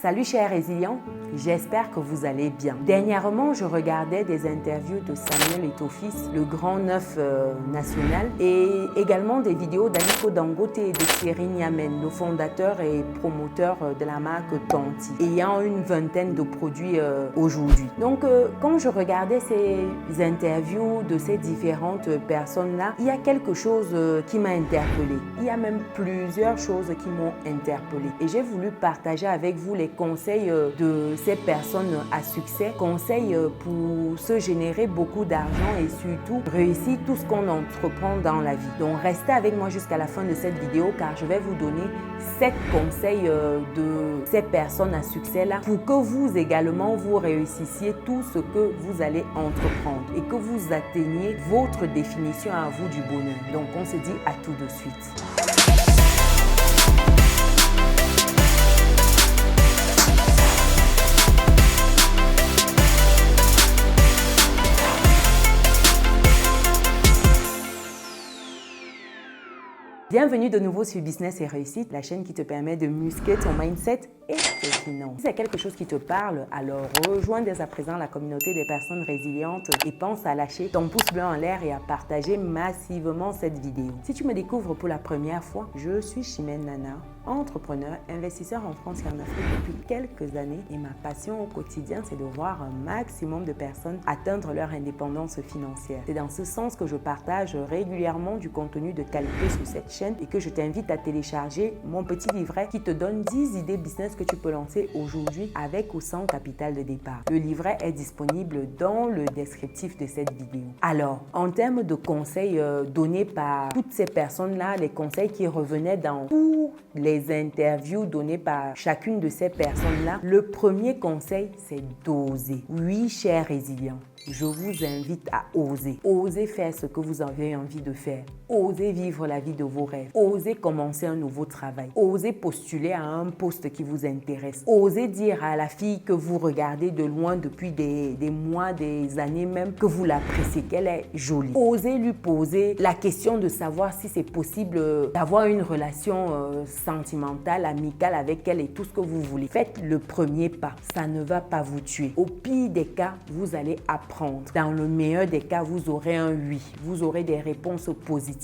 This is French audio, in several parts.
Salut chers résilients, j'espère que vous allez bien. Dernièrement, je regardais des interviews de Samuel Eto'o-Fils, le grand neuf national, et également des vidéos d'Aliko Dangote et de Thierry Niamen, le fondateur et promoteur de la marque Tanti, ayant une vingtaine de produits aujourd'hui. Donc, quand je regardais ces interviews de ces différentes personnes-là, il y a quelque chose qui m'a interpellée. Il y a même plusieurs choses qui m'ont interpellée. Et j'ai voulu partager avec vous les conseils de ces personnes à succès, conseils pour se générer beaucoup d'argent et surtout réussir tout ce qu'on entreprend dans la vie. Donc restez avec moi jusqu'à la fin de cette vidéo car je vais vous donner 7 conseils de ces personnes à succès là pour que vous également vous réussissiez tout ce que vous allez entreprendre et que vous atteigniez votre définition à vous du bonheur. Donc on se dit à tout de suite. Bienvenue de nouveau sur Business et Réussite, la chaîne qui te permet de muscler ton mindset et tes finances. Si c'est quelque chose qui te parle, alors rejoins dès à présent la communauté des personnes résilientes et pense à lâcher ton pouce bleu en l'air et à partager massivement cette vidéo. Si tu me découvres pour la première fois, je suis Chimène Nana, entrepreneur, investisseur en France et en Afrique depuis quelques années et ma passion au quotidien, c'est de voir un maximum de personnes atteindre leur indépendance financière. C'est dans ce sens que je partage régulièrement du contenu de qualité sur cette chaîne et que je t'invite à télécharger mon petit livret qui te donne 10 idées business que tu peux lancer aujourd'hui avec ou sans capital de départ. Le livret est disponible dans le descriptif de cette vidéo. Alors, en termes de conseils donnés par toutes ces personnes-là, les conseils qui revenaient dans tous les interviews données par chacune de ces personnes-là, le premier conseil, c'est d'oser. Oui, chers résilients, je vous invite à oser. Oser faire ce que vous avez envie de faire. Oser vivre la vie de vos rêves. Oser commencer un nouveau travail. Oser postuler à un poste qui vous intéresse. Oser dire à la fille que vous regardez de loin depuis des mois, des années même, que vous l'appréciez, qu'elle est jolie. Oser lui poser la question de savoir si c'est possible d'avoir une relation sentimentale, amicale avec elle et tout ce que vous voulez. Faites le premier pas. Ça ne va pas vous tuer. Au pire des cas, vous allez apprendre. Dans le meilleur des cas, vous aurez un oui. Vous aurez des réponses positives.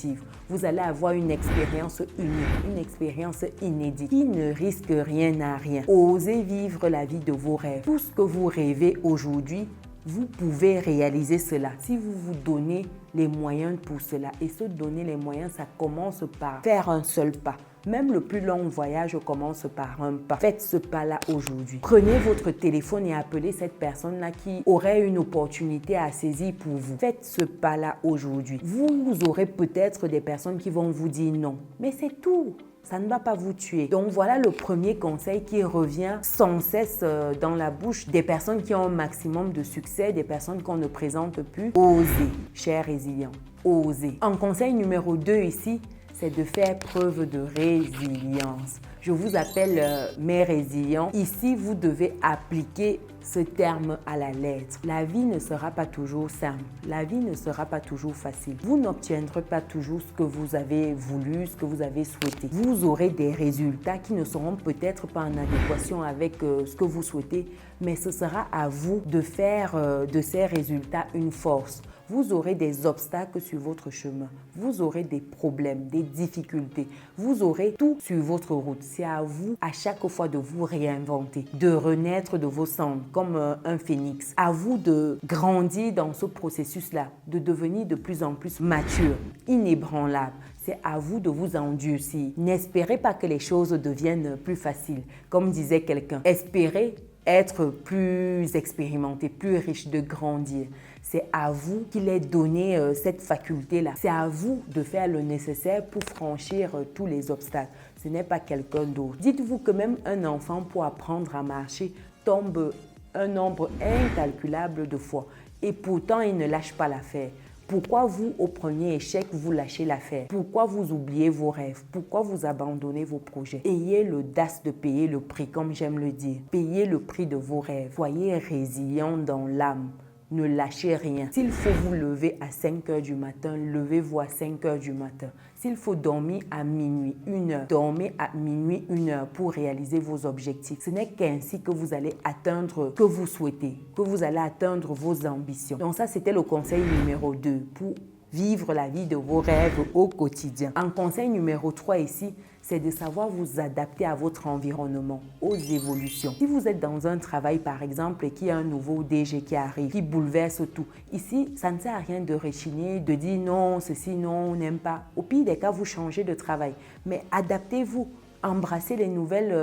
Vous allez avoir une expérience unique, une expérience inédite qui ne risque rien à rien. Osez vivre la vie de vos rêves. Tout ce que vous rêvez aujourd'hui, vous pouvez réaliser cela si vous vous donnez les moyens pour cela. Et se donner les moyens, ça commence par faire un seul pas. Même le plus long voyage commence par un pas. Faites ce pas-là aujourd'hui. Prenez votre téléphone et appelez cette personne-là qui aurait une opportunité à saisir pour vous. Faites ce pas-là aujourd'hui. Vous aurez peut-être des personnes qui vont vous dire non, mais c'est tout. Ça ne va pas vous tuer. Donc voilà le premier conseil qui revient sans cesse dans la bouche des personnes qui ont un maximum de succès, des personnes qu'on ne présente plus. Osez, chers résilients, osez. En conseil numéro 2 ici, c'est de faire preuve de résilience. Je vous appelle mes résilients. Ici, vous devez appliquer ce terme à la lettre. La vie ne sera pas toujours simple. La vie ne sera pas toujours facile. Vous n'obtiendrez pas toujours ce que vous avez voulu, ce que vous avez souhaité. Vous aurez des résultats qui ne seront peut-être pas en adéquation avec ce que vous souhaitez, mais ce sera à vous de faire de ces résultats une force. Vous aurez des obstacles sur votre chemin. Vous aurez des problèmes, des difficultés. Vous aurez tout sur votre route. C'est à vous, à chaque fois, de vous réinventer, de renaître de vos cendres comme un phénix. À vous de grandir dans ce processus-là, de devenir de plus en plus mature, inébranlable. C'est à vous de vous endurcir. N'espérez pas que les choses deviennent plus faciles. Comme disait quelqu'un, espérez être plus expérimenté, plus riche, de grandir. C'est à vous qu'il est donné cette faculté-là. C'est à vous de faire le nécessaire pour franchir tous les obstacles. Ce n'est pas quelqu'un d'autre. Dites-vous que même un enfant, pour apprendre à marcher, tombe un nombre incalculable de fois. Et pourtant, il ne lâche pas l'affaire. Pourquoi vous, au premier échec, vous lâchez l'affaire? Pourquoi vous oubliez vos rêves? Pourquoi vous abandonnez vos projets? Ayez l'audace de payer le prix, comme j'aime le dire. Payez le prix de vos rêves. Soyez résilient dans l'âme. ne lâchez rien. S'il faut vous lever à 5 heures du matin, levez-vous à 5 heures du matin. S'il faut dormir à minuit, 1 heure, dormez à minuit, 1 heure pour réaliser vos objectifs. Ce n'est qu'ainsi que vous allez atteindre ce que vous souhaitez, que vous allez atteindre vos ambitions. Donc ça, c'était le conseil numéro 2 pour vivre la vie de vos rêves au quotidien. En conseil numéro 3 ici, c'est de savoir vous adapter à votre environnement, aux évolutions. Si vous êtes dans un travail, par exemple, et qu'il y a un nouveau DG qui arrive, qui bouleverse tout, ici, ça ne sert à rien de rechigner, de dire non, ceci, non, on n'aime pas. Au pire des cas, vous changez de travail. Mais adaptez-vous. Embrasser les nouvelles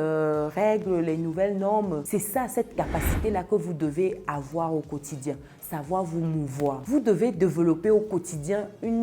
règles, les nouvelles normes. C'est ça, cette capacité-là que vous devez avoir au quotidien. Savoir vous mouvoir. Vous devez développer au quotidien une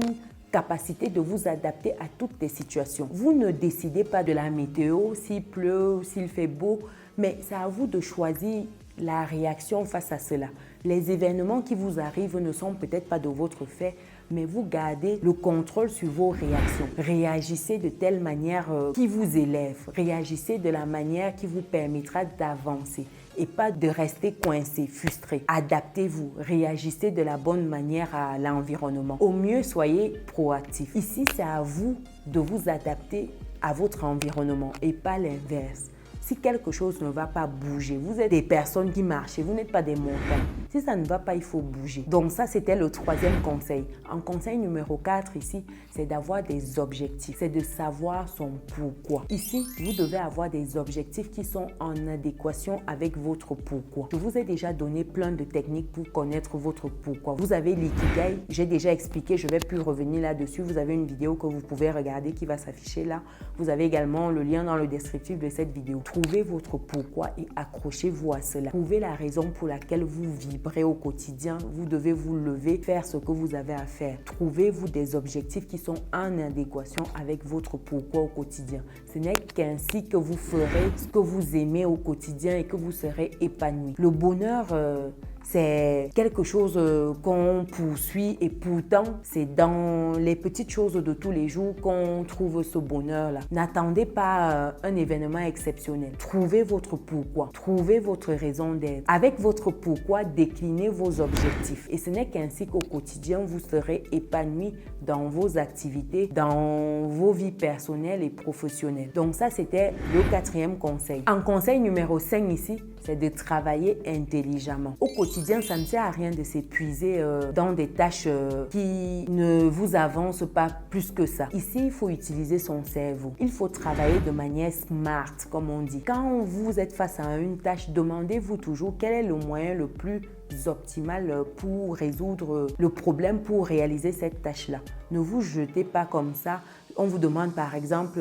capacité de vous adapter à toutes les situations. Vous ne décidez pas de la météo, s'il pleut, s'il fait beau, mais c'est à vous de choisir la réaction face à cela. Les événements qui vous arrivent ne sont peut-être pas de votre fait, mais vous gardez le contrôle sur vos réactions. Réagissez de telle manière qui vous élève. Réagissez de la manière qui vous permettra d'avancer et pas de rester coincé, frustré. Adaptez-vous, réagissez de la bonne manière à l'environnement. Au mieux, soyez proactif. Ici, c'est à vous de vous adapter à votre environnement et pas l'inverse. Si quelque chose ne va pas bouger, vous êtes des personnes qui marchent, vous n'êtes pas des montagnes. Si ça ne va pas, il faut bouger. Donc ça, c'était le 3e conseil. En conseil numéro 4 ici, c'est d'avoir des objectifs. C'est de savoir son pourquoi. Ici, vous devez avoir des objectifs qui sont en adéquation avec votre pourquoi. Je vous ai déjà donné plein de techniques pour connaître votre pourquoi. Vous avez l'ikigai, j'ai déjà expliqué, je ne vais plus revenir là-dessus. Vous avez une vidéo que vous pouvez regarder qui va s'afficher là. Vous avez également le lien dans le descriptif de cette vidéo. Trouvez votre pourquoi et accrochez-vous à cela. Trouvez la raison pour laquelle vous vibrez au quotidien. Vous devez vous lever, faire ce que vous avez à faire. Trouvez-vous des objectifs qui sont en adéquation avec votre pourquoi au quotidien. Ce n'est qu'ainsi que vous ferez ce que vous aimez au quotidien et que vous serez épanoui. Le bonheur, c'est quelque chose qu'on poursuit et pourtant, c'est dans les petites choses de tous les jours qu'on trouve ce bonheur-là. N'attendez pas un événement exceptionnel. Trouvez votre pourquoi. Trouvez votre raison d'être. Avec votre pourquoi, déclinez vos objectifs. Et ce n'est qu'ainsi qu'au quotidien, vous serez épanoui dans vos activités, dans vos vies personnelles et professionnelles. Donc ça, c'était le 4e conseil. En conseil numéro 5 ici, c'est de travailler intelligemment. Au quotidien, ça ne sert à rien de s'épuiser dans des tâches qui ne vous avancent pas plus que ça. Ici, il faut utiliser son cerveau. Il faut travailler de manière smart, comme on dit. Quand vous êtes face à une tâche, demandez-vous toujours quel est le moyen le plus optimal pour résoudre le problème, pour réaliser cette tâche-là. Ne vous jetez pas comme ça. On vous demande par exemple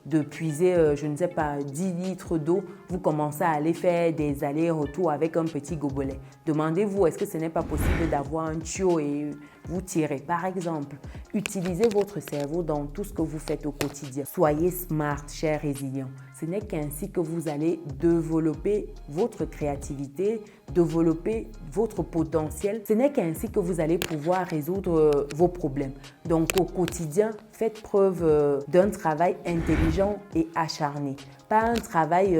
de puiser, je ne sais pas, 10 litres d'eau, vous commencez à aller faire des allers-retours avec un petit gobelet. Demandez-vous, est-ce que ce n'est pas possible d'avoir un tuyau et vous tirez? Par exemple, utilisez votre cerveau dans tout ce que vous faites au quotidien. Soyez smart, chers résilients. Ce n'est qu'ainsi que vous allez développer votre créativité, développer votre potentiel. Ce n'est qu'ainsi que vous allez pouvoir résoudre vos problèmes. Donc au quotidien, faites preuve d'un travail intelligent et acharné. Pas un travail,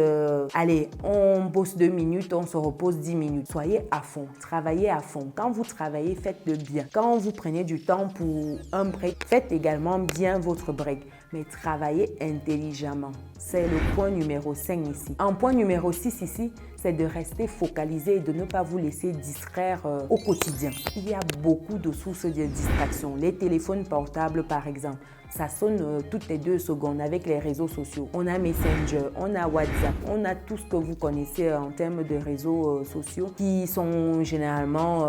allez, on bosse 2 minutes, on se repose 10 minutes. Soyez à fond, travaillez à fond. Quand vous travaillez, faites-le bien. Quand vous prenez du temps pour un break, faites également bien votre break. Mais travaillez intelligemment. C'est le point numéro 5 ici. En point numéro 6 ici, c'est de rester focalisé et de ne pas vous laisser distraire au quotidien. Il y a beaucoup de sources de distraction. Les téléphones portables, par exemple, ça sonne toutes les 2 secondes avec les réseaux sociaux. On a Messenger, on a WhatsApp, on a tout ce que vous connaissez en termes de réseaux sociaux qui sont généralement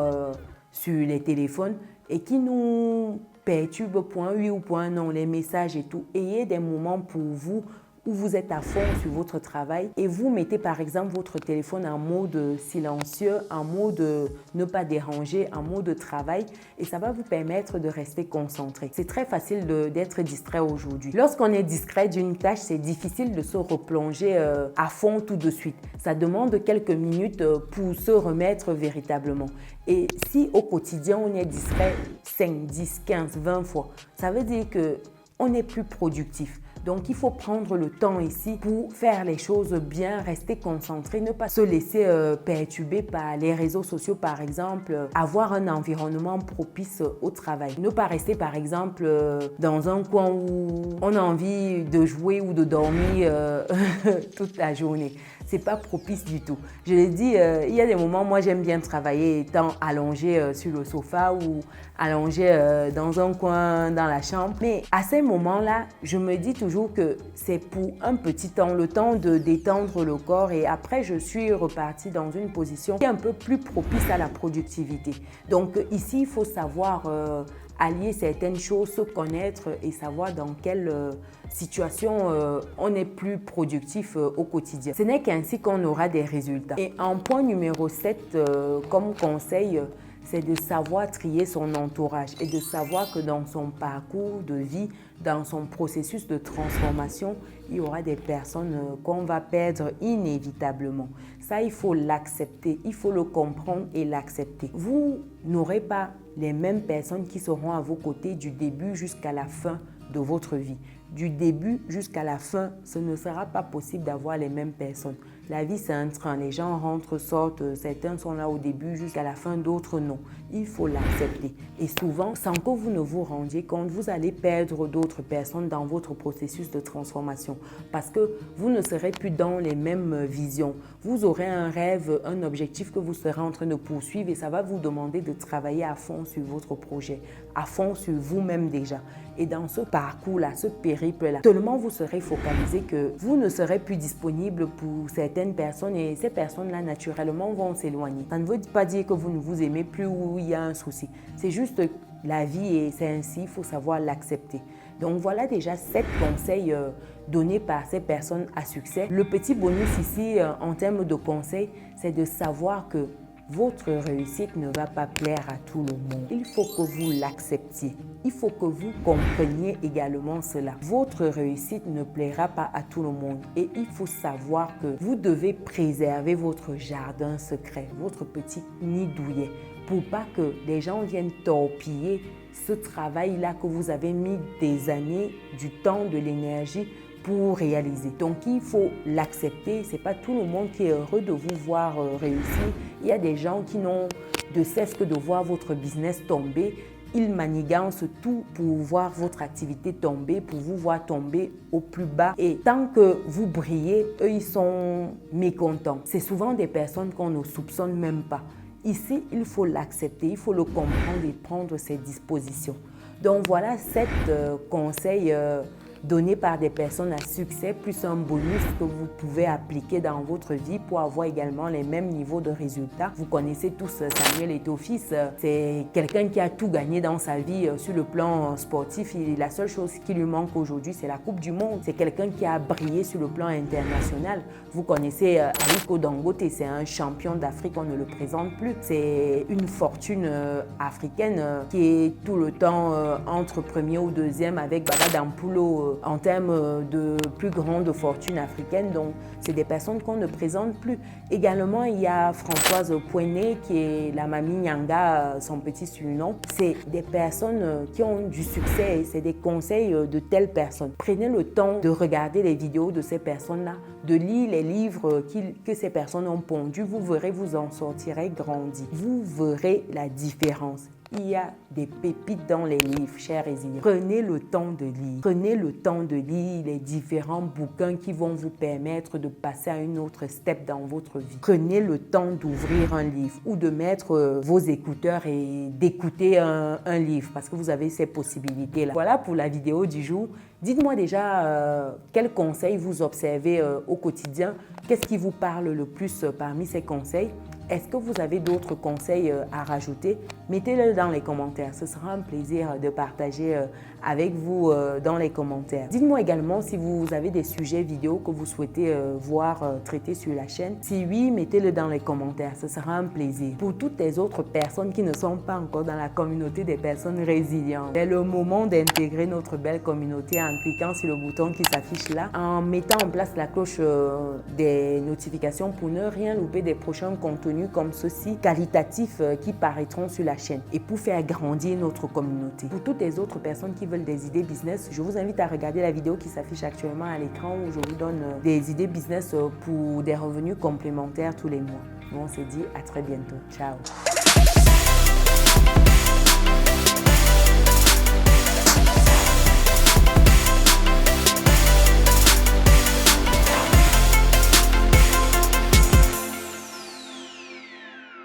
sur les téléphones et qui nous perturbent point oui ou point non, les messages et tout. Ayez des moments pour vous où vous êtes à fond sur votre travail et vous mettez par exemple votre téléphone en mode silencieux, en mode ne pas déranger, en mode travail et ça va vous permettre de rester concentré. C'est très facile d'être distrait aujourd'hui. Lorsqu'on est distrait d'une tâche, c'est difficile de se replonger à fond tout de suite. Ça demande quelques minutes pour se remettre véritablement. Et si au quotidien on est distrait 5, 10, 15, 20 fois, ça veut dire qu'on est plus productif. Donc, il faut prendre le temps ici pour faire les choses bien, rester concentré, ne pas se laisser perturber par les réseaux sociaux, par exemple, avoir un environnement propice au travail. Ne pas rester, par exemple, dans un coin où on a envie de jouer ou de dormir toute la journée. C'est pas propice du tout. Je l'ai dit, il y a des moments, moi j'aime bien travailler étant allongé sur le sofa ou allongé dans un coin dans la chambre. Mais à ces moments-là, je me dis toujours que c'est pour un petit temps, le temps de détendre le corps, et après je suis repartie dans une position qui est un peu plus propice à la productivité. Donc ici, il faut savoir allier certaines choses, se connaître et savoir dans quelle situation on est plus productif au quotidien. Ce n'est qu'ainsi qu'on aura des résultats. Et en point numéro 7, comme conseil, c'est de savoir trier son entourage et de savoir que dans son parcours de vie, dans son processus de transformation, il y aura des personnes qu'on va perdre inévitablement. Ça, il faut l'accepter, il faut le comprendre et l'accepter. Vous n'aurez pas les mêmes personnes qui seront à vos côtés du début jusqu'à la fin de votre vie. Du début jusqu'à la fin, ce ne sera pas possible d'avoir les mêmes personnes. La vie, c'est un train. Les gens rentrent, sortent. Certains sont là au début jusqu'à la fin, d'autres non. Il faut l'accepter. Et souvent, sans que vous ne vous rendiez compte, vous allez perdre d'autres personnes dans votre processus de transformation parce que vous ne serez plus dans les mêmes visions. Vous aurez un rêve, un objectif que vous serez en train de poursuivre et ça va vous demander de travailler à fond sur votre projet, à fond sur vous-même déjà. Et dans ce parcours-là, ce périple-là, tellement vous serez focalisé que vous ne serez plus disponible pour certaines personnes et ces personnes-là, naturellement, vont s'éloigner. Ça ne veut pas dire que vous ne vous aimez plus ou il y a un souci. C'est juste la vie et c'est ainsi, il faut savoir l'accepter. Donc voilà déjà 7 conseils donnés par ces personnes à succès. Le petit bonus ici en termes de conseils, c'est de savoir que votre réussite ne va pas plaire à tout le monde. Il faut que vous l'acceptiez. Il faut que vous compreniez également cela. Votre réussite ne plaira pas à tout le monde. Et il faut savoir que vous devez préserver votre jardin secret, votre petit nid douillet, pour pas que les gens viennent torpiller ce travail-là que vous avez mis des années, du temps, de l'énergie pour réaliser. Donc, il faut l'accepter. Ce n'est pas tout le monde qui est heureux de vous voir réussir. Il y a des gens qui n'ont de cesse que de voir votre business tomber. Ils manigancent tout pour voir votre activité tomber, pour vous voir tomber au plus bas. Et tant que vous brillez, eux, ils sont mécontents. C'est souvent des personnes qu'on ne soupçonne même pas. Ici, il faut l'accepter, il faut le comprendre et prendre ses dispositions. Donc, voilà 7 conseils donné par des personnes à succès, plus un bonus que vous pouvez appliquer dans votre vie pour avoir également les mêmes niveaux de résultats. Vous connaissez tous Samuel Eto'o-Fils, c'est quelqu'un qui a tout gagné dans sa vie sur le plan sportif. Et la seule chose qui lui manque aujourd'hui, c'est la Coupe du Monde. C'est quelqu'un qui a brillé sur le plan international. Vous connaissez Aliko Dangote, c'est un champion d'Afrique, on ne le présente plus. C'est une fortune africaine qui est tout le temps entre premier ou deuxième avec Baba Dampulo en termes de plus grande fortune africaine. Donc, c'est des personnes qu'on ne présente plus. Également, il y a Françoise Pouené, qui est la Mamie Nyanga, son petit surnom. C'est des personnes qui ont du succès et c'est des conseils de telles personnes. Prenez le temps de regarder les vidéos de ces personnes-là, de lire les livres que ces personnes ont pondus. Vous verrez, vous en sortirez grandi. Vous verrez la différence. Il y a des pépites dans les livres, chers résilients. Prenez le temps de lire. Prenez le temps de lire les différents bouquins qui vont vous permettre de passer à une autre step dans votre vie. Prenez le temps d'ouvrir un livre ou de mettre vos écouteurs et d'écouter un livre parce que vous avez ces possibilités-là. Voilà pour la vidéo du jour. Dites-moi déjà quels conseils vous observez au quotidien. Qu'est-ce qui vous parle le plus parmi ces conseils? Est-ce que vous avez d'autres conseils à rajouter? Mettez-le dans les commentaires. Ce sera un plaisir de partager avec vous dans les commentaires. Dites-moi également si vous avez des sujets vidéo que vous souhaitez voir traités sur la chaîne. Si oui, mettez-le dans les commentaires. Ce sera un plaisir. Pour toutes les autres personnes qui ne sont pas encore dans la communauté des personnes résilientes, c'est le moment d'intégrer notre belle communauté en cliquant sur le bouton qui s'affiche là, en mettant en place la cloche des notifications pour ne rien louper des prochains contenus comme ceux-ci, qualitatifs qui paraîtront sur la chaîne et pour faire grandir notre communauté. Pour toutes les autres personnes qui veulent des idées business, je vous invite à regarder la vidéo qui s'affiche actuellement à l'écran où je vous donne des idées business pour des revenus complémentaires tous les mois. On se dit à très bientôt. Ciao!